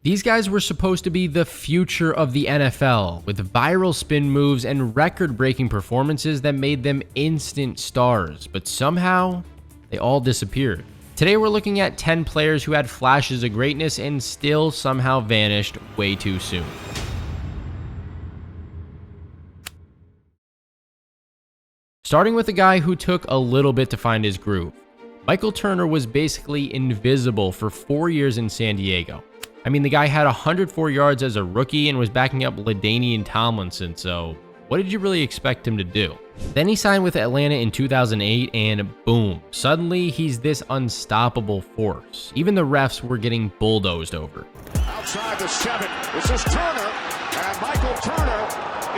These guys were supposed to be the future of the NFL, with viral spin moves and record-breaking performances that made them instant stars, but somehow, they all disappeared. Today we're looking at 10 players who had flashes of greatness and still somehow vanished way too soon. Starting with a guy who took a little bit to find his groove. Michael Turner was basically invisible for 4 years in San Diego. I mean, the guy had 104 yards as a rookie and was backing up LaDainian Tomlinson, so what did you really expect him to do? Then he signed with Atlanta in 2008 and boom, suddenly he's this unstoppable force. Even the refs were getting bulldozed over. Outside the 7, this is Turner, and Michael Turner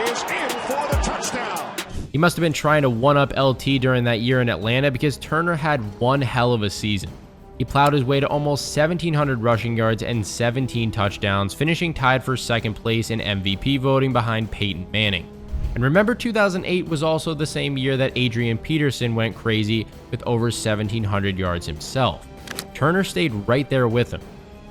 is in for the touchdown. He must have been trying to one-up LT during that year in Atlanta because Turner had one hell of a season. He plowed his way to almost 1,700 rushing yards and 17 touchdowns, finishing tied for second place in MVP voting behind Peyton Manning. And remember, 2008 was also the same year that Adrian Peterson went crazy with over 1,700 yards himself. Turner stayed right there with him.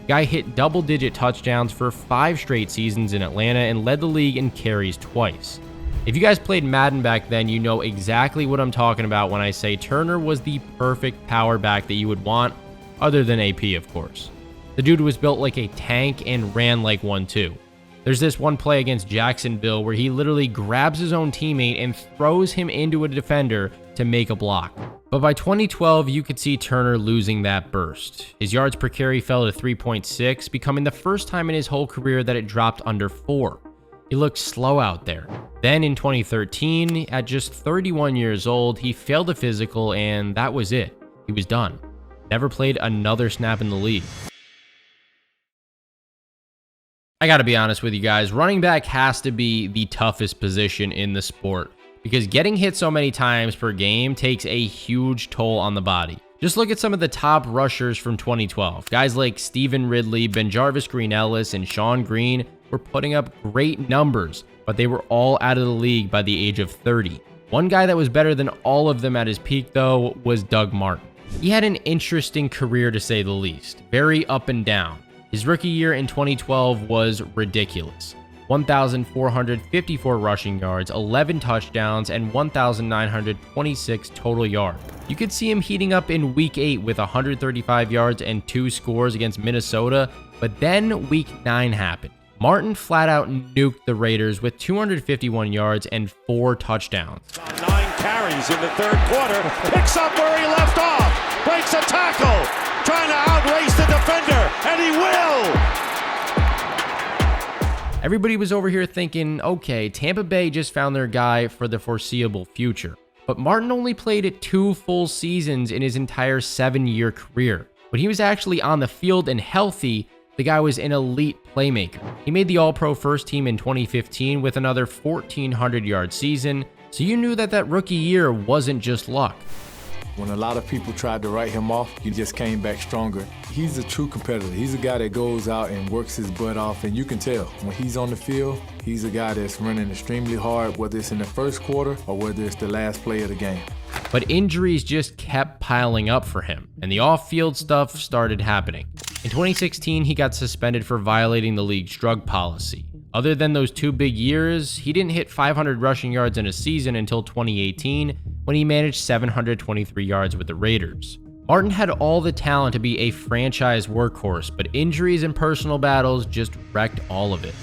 The guy hit double-digit touchdowns for 5 straight seasons in Atlanta and led the league in carries twice. If you guys played Madden back then, you know exactly what I'm talking about when I say Turner was the perfect power back that you would want, other than AP, of course. The dude was built like a tank and ran like one too. There's this one play against Jacksonville where he literally grabs his own teammate and throws him into a defender to make a block. But by 2012, you could see Turner losing that burst. His yards per carry fell to 3.6, becoming the first time in his whole career that it dropped under 4. He looked slow out there. Then in 2013, at just 31 years old, he failed a physical and that was it. He was done. Never played another snap in the league. I gotta be honest with you guys, running back has to be the toughest position in the sport because getting hit so many times per game takes a huge toll on the body. Just look at some of the top rushers from 2012. Guys like Stephen Ridley, BenJarvus Green-Ellis, and Sean Green were putting up great numbers, but they were all out of the league by the age of 30. One guy that was better than all of them at his peak, though, was Doug Martin. He had an interesting career to say the least, very up and down. His rookie year in 2012 was ridiculous. 1,454 rushing yards, 11 touchdowns, and 1,926 total yards. You could see him heating up in week 8 with 135 yards and 2 scores against Minnesota, but then week 9 happened. Martin flat out nuked the Raiders with 251 yards and 4 touchdowns. 9 carries in the third quarter, picks up where he left off, breaks a tackle, trying to outrace the defender, and he will! Everybody was over here thinking, okay, Tampa Bay just found their guy for the foreseeable future. But Martin only played 2 full seasons in his entire 7-year career. When he was actually on the field and healthy, the guy was an elite playmaker. He made the All-Pro first team in 2015 with another 1,400-yard season, so you knew that rookie year wasn't just luck. When a lot of people tried to write him off, he just came back stronger. He's a true competitor. He's a guy that goes out and works his butt off, and you can tell when he's on the field, he's a guy that's running extremely hard, whether it's in the first quarter or whether it's the last play of the game. But injuries just kept piling up for him, and the off-field stuff started happening. In 2016, he got suspended for violating the league's drug policy. Other than those 2 big years, he didn't hit 500 rushing yards in a season until 2018, when he managed 723 yards with the Raiders. Martin had all the talent to be a franchise workhorse, but injuries and personal battles just wrecked all of it.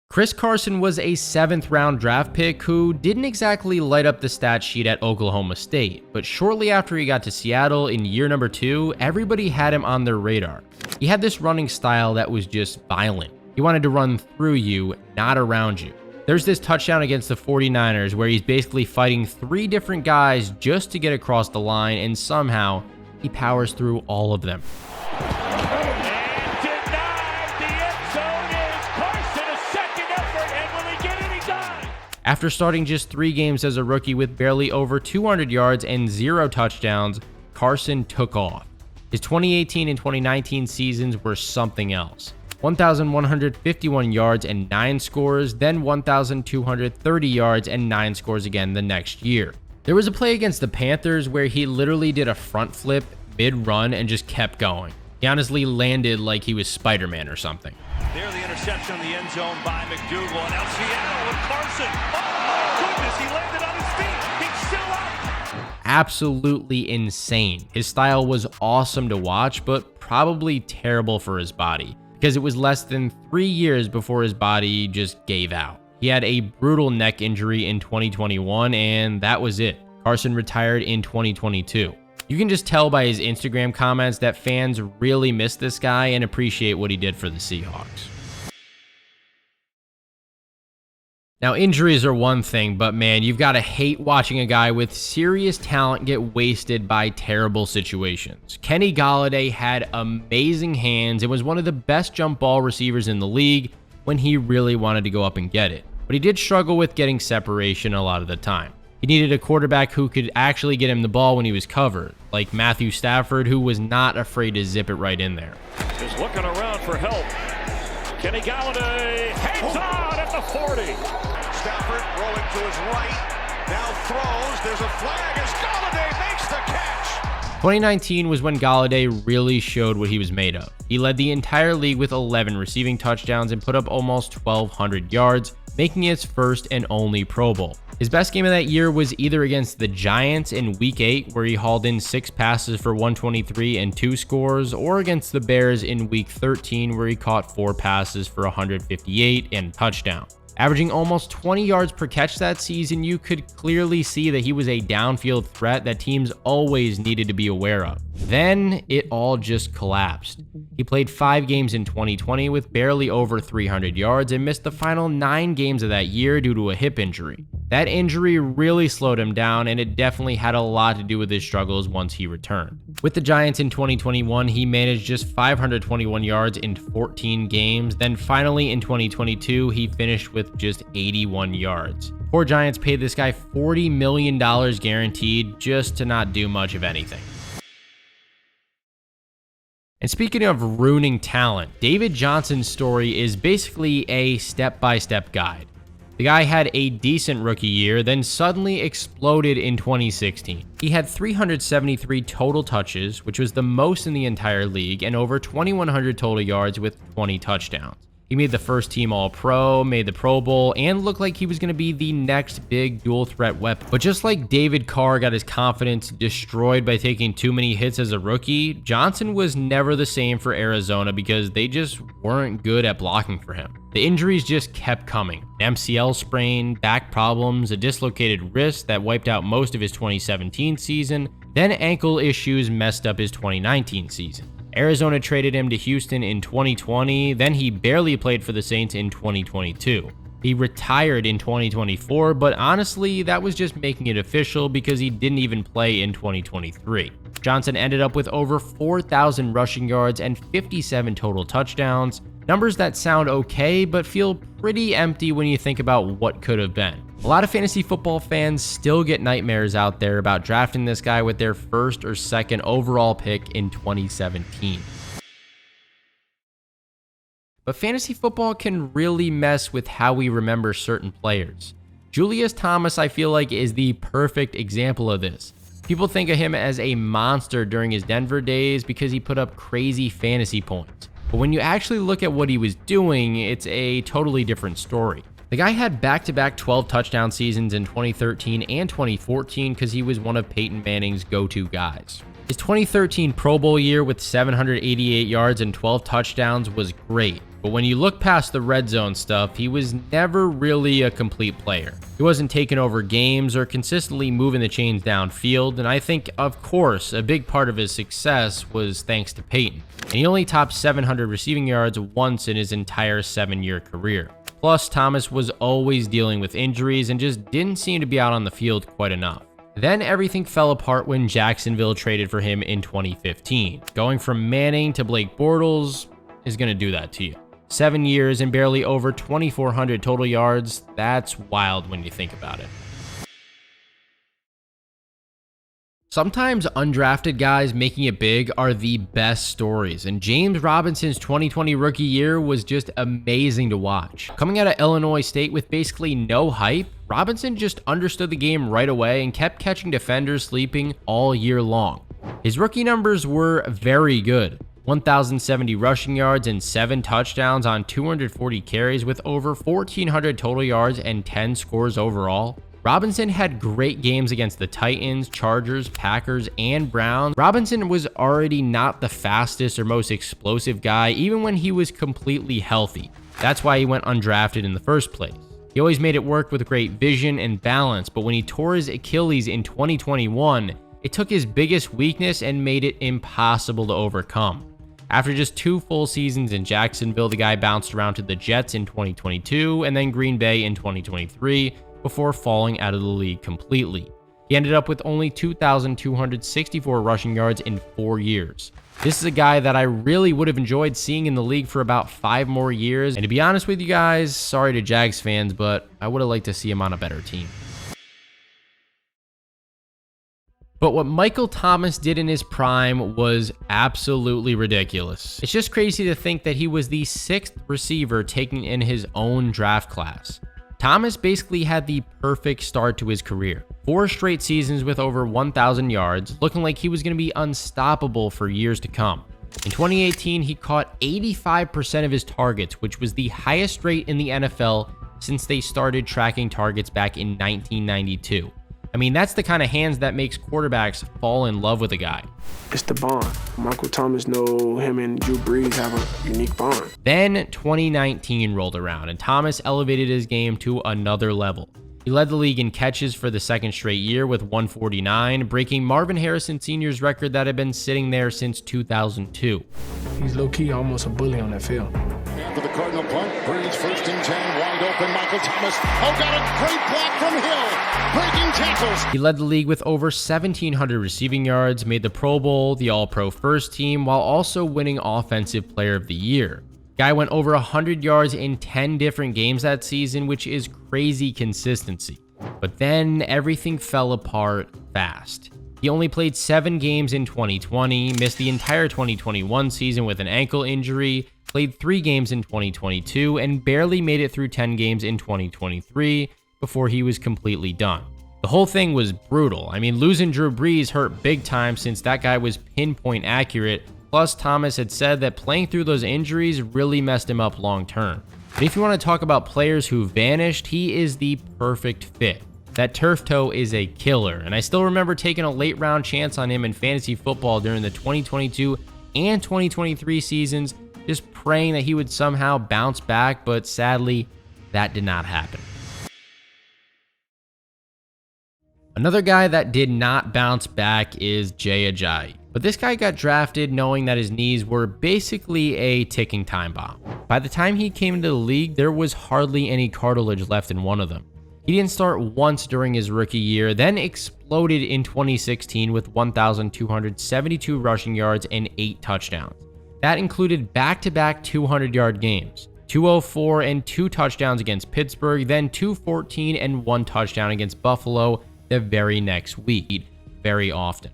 Chris Carson was a 7th-round draft pick who didn't exactly light up the stat sheet at Oklahoma State, but shortly after he got to Seattle in year number 2, everybody had him on their radar. He had this running style that was just violent. He wanted to run through you, not around you. There's this touchdown against the 49ers where he's basically fighting 3 different guys just to get across the line, and somehow he powers through all of them. After starting just 3 games as a rookie with barely over 200 yards and 0 touchdowns, Carson took off. His 2018 and 2019 seasons were something else. 1,151 yards and 9 scores, then 1,230 yards and 9 scores again the next year. There was a play against the Panthers where he literally did a front flip mid-run and just kept going. He honestly landed like he was Spider-Man or something. There, the interception in the end zone by McDougal, and now Seattle with Carson. Oh my goodness, he landed on his feet. He's still up. Absolutely insane. His style was awesome to watch, but probably terrible for his body, because it was less than 3 years before his body just gave out. He had a brutal neck injury in 2021, and that was it. Carson retired in 2022. You can just tell by his Instagram comments that fans really miss this guy and appreciate what he did for the Seahawks. Now, injuries are one thing, but man, you've got to hate watching a guy with serious talent get wasted by terrible situations. Kenny Golladay had amazing hands and was one of the best jump ball receivers in the league when he really wanted to go up and get it. But he did struggle with getting separation a lot of the time. He needed a quarterback who could actually get him the ball when he was covered, like Matthew Stafford, who was not afraid to zip it right in there. Just looking around for help. Kenny Golladay hangs on at the 40. Stafford rolling to his right, now throws. There's a flag as Golladay makes the catch. 2019 was when Golladay really showed what he was made of. He led the entire league with 11 receiving touchdowns and put up almost 1,200 yards, making it his first and only Pro Bowl. His best game of that year was either against the Giants in Week 8, where he hauled in 6 passes for 123 and 2 scores, or against the Bears in Week 13, where he caught 4 passes for 158 and a touchdown. Averaging almost 20 yards per catch that season, you could clearly see that he was a downfield threat that teams always needed to be aware of. Then it all just collapsed. He played 5 games in 2020 with barely over 300 yards and missed the final 9 games of that year due to a hip injury. That injury really slowed him down, and it definitely had a lot to do with his struggles once he returned. With the Giants in 2021, he managed just 521 yards in 14 games. Then finally in 2022, he finished with just 81 yards. Poor Giants paid this guy $40 million guaranteed just to not do much of anything. And speaking of ruining talent, David Johnson's story is basically a step-by-step guide. The guy had a decent rookie year, then suddenly exploded in 2016. He had 373 total touches, which was the most in the entire league, and over 2,100 total yards with 20 touchdowns. He made the first team All-Pro, made the Pro Bowl, and looked like he was going to be the next big dual-threat weapon. But just like David Carr got his confidence destroyed by taking too many hits as a rookie, Johnson was never the same for Arizona because they just weren't good at blocking for him. The injuries just kept coming. An MCL sprain, back problems, a dislocated wrist that wiped out most of his 2017 season, then ankle issues messed up his 2019 season. Arizona traded him to Houston in 2020, then he barely played for the Saints in 2022. He retired in 2024, but honestly, that was just making it official because he didn't even play in 2023. Johnson ended up with over 4,000 rushing yards and 57 total touchdowns, numbers that sound okay, but feel pretty empty when you think about what could have been. A lot of fantasy football fans still get nightmares out there about drafting this guy with their first or second overall pick in 2017. But fantasy football can really mess with how we remember certain players. Julius Thomas, I feel like, is the perfect example of this. People think of him as a monster during his Denver days because he put up crazy fantasy points. But when you actually look at what he was doing, it's a totally different story. The guy had back-to-back 12 touchdown seasons in 2013 and 2014 because he was one of Peyton Manning's go-to guys. His 2013 Pro Bowl year with 788 yards and 12 touchdowns was great, but when you look past the red zone stuff, he was never really a complete player. He wasn't taking over games or consistently moving the chains downfield, and I think, of course, a big part of his success was thanks to Peyton. And he only topped 700 receiving yards once in his entire 7-year career. Plus, Thomas was always dealing with injuries and just didn't seem to be out on the field quite enough. Then everything fell apart when Jacksonville traded for him in 2015. Going from Manning to Blake Bortles is going to do that to you. 7 years and barely over 2,400 total yards, that's wild when you think about it. Sometimes undrafted guys making it big are the best stories, and James Robinson's 2020 rookie year was just amazing to watch. Coming out of Illinois State with basically no hype, Robinson just understood the game right away and kept catching defenders sleeping all year long. His rookie numbers were very good. 1,070 rushing yards and 7 touchdowns on 240 carries with over 1,400 total yards and 10 scores overall. Robinson had great games against the Titans, Chargers, Packers, and Browns. Robinson was already not the fastest or most explosive guy, even when he was completely healthy. That's why he went undrafted in the first place. He always made it work with great vision and balance, but when he tore his Achilles in 2021, it took his biggest weakness and made it impossible to overcome. After just 2 full seasons in Jacksonville, the guy bounced around to the Jets in 2022 and then Green Bay in 2023 before falling out of the league completely. He ended up with only 2,264 rushing yards in 4 years. This is a guy that I really would have enjoyed seeing in the league for about 5 more years. And to be honest with you guys, sorry to Jags fans, but I would have liked to see him on a better team. But what Michael Thomas did in his prime was absolutely ridiculous. It's just crazy to think that he was the 6th receiver taken in his own draft class. Thomas basically had the perfect start to his career. 4 straight seasons with over 1,000 yards, looking like he was going to be unstoppable for years to come. In 2018, he caught 85% of his targets, which was the highest rate in the NFL since they started tracking targets back in 1992. I mean, that's the kind of hands that makes quarterbacks fall in love with a guy. It's the bond. Michael Thomas know him and Drew Brees have a unique bond. Then 2019 rolled around and Thomas elevated his game to another level. He led the league in catches for the 2nd straight year with 149, breaking Marvin Harrison Sr.'s record that had been sitting there since 2002. He's low-key almost a bully on that field. For the Cardinal punt, Breeze 1st and 10, wide open, Michael Thomas. Oh, got a great block from Hill, breaking tackles. He led the league with over 1,700 receiving yards, made the Pro Bowl, the All-Pro first team, while also winning Offensive Player of the Year. Guy went over 100 yards in 10 different games that season, which is crazy consistency. But then everything fell apart fast. He only played 7 games in 2020, missed the entire 2021 season with an ankle injury, played 3 games in 2022, and barely made it through 10 games in 2023 before he was completely done. The whole thing was brutal. I mean, losing Drew Brees hurt big time since that guy was pinpoint accurate. Plus, Thomas had said that playing through those injuries really messed him up long term. But if you want to talk about players who vanished, he is the perfect fit. That turf toe is a killer, and I still remember taking a late round chance on him in fantasy football during the 2022 and 2023 seasons, just praying that he would somehow bounce back, but sadly, that did not happen. Another guy that did not bounce back is Ajayi. But this guy got drafted knowing that his knees were basically a ticking time bomb. By the time he came into the league, there was hardly any cartilage left in one of them. He didn't start once during his rookie year, then exploded in 2016 with 1,272 rushing yards and 8 touchdowns. That included back-to-back 200-yard games, 204 and 2 touchdowns against Pittsburgh, then 214 and 1 touchdown against Buffalo the very next week, very often.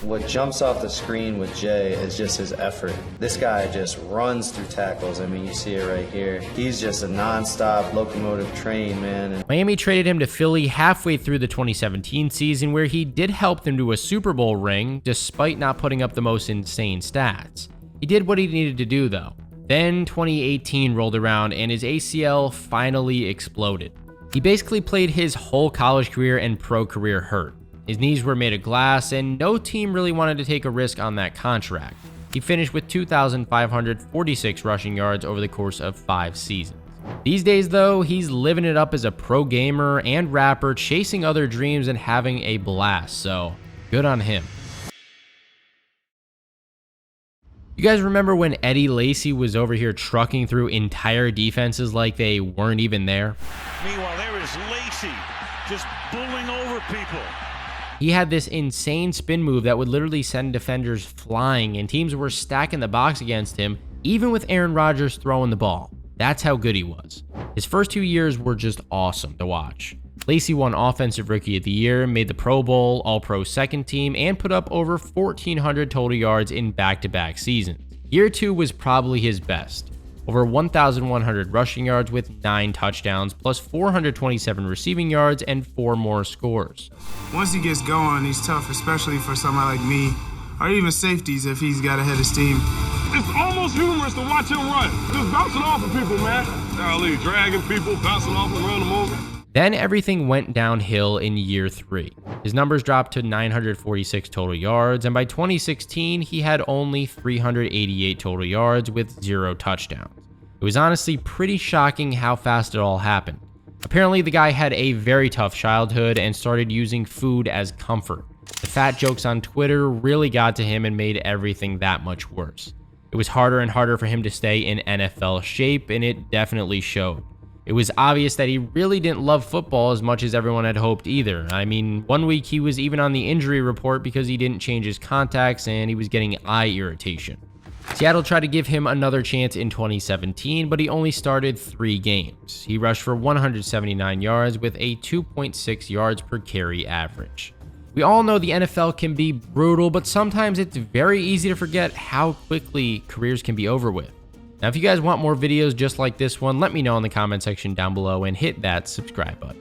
What jumps off the screen with Jay is just his effort. This guy just runs through tackles. I mean, you see it right here. He's just a non-stop locomotive train, man. Miami traded him to Philly halfway through the 2017 season, where he did help them to a Super Bowl ring, despite not putting up the most insane stats. He did what he needed to do, though. Then 2018 rolled around, and his ACL finally exploded. He basically played his whole college career and pro career hurt. His knees were made of glass, and no team really wanted to take a risk on that contract. He finished with 2,546 rushing yards over the course of 5 seasons. These days, though, he's living it up as a pro gamer and rapper, chasing other dreams and having a blast, so good on him. You guys remember when Eddie Lacy was over here trucking through entire defenses like they weren't even there? Meanwhile, there is Lacy just bullying over people. He had this insane spin move that would literally send defenders flying, and teams were stacking the box against him, even with Aaron Rodgers throwing the ball. That's how good he was. His first 2 years were just awesome to watch. Lacy won Offensive Rookie of the Year, made the Pro Bowl, All-Pro second team, and put up over 1,400 total yards in back-to-back seasons. Year 2 was probably his best. Over 1,100 rushing yards with 9 touchdowns, plus 427 receiving yards and 4 more scores. Once he gets going, he's tough, especially for somebody like me or even safeties if he's got to head his team. It's almost humorous to watch him run. Just bouncing off of people, man. Golly, dragging people, bouncing off and run them over. Then everything went downhill in year 3. His numbers dropped to 946 total yards, and by 2016, he had only 388 total yards with 0 touchdowns. It was honestly pretty shocking how fast it all happened. Apparently, the guy had a very tough childhood and started using food as comfort. The fat jokes on Twitter really got to him and made everything that much worse. It was harder and harder for him to stay in NFL shape, and it definitely showed. It was obvious that he really didn't love football as much as everyone had hoped either. I mean, one week he was even on the injury report because he didn't change his contacts and he was getting eye irritation. Seattle tried to give him another chance in 2017, but he only started 3 games. He rushed for 179 yards with a 2.6 yards per carry average. We all know the NFL can be brutal, but sometimes it's very easy to forget how quickly careers can be over with. Now, if you guys want more videos just like this one, let me know in the comment section down below and hit that subscribe button.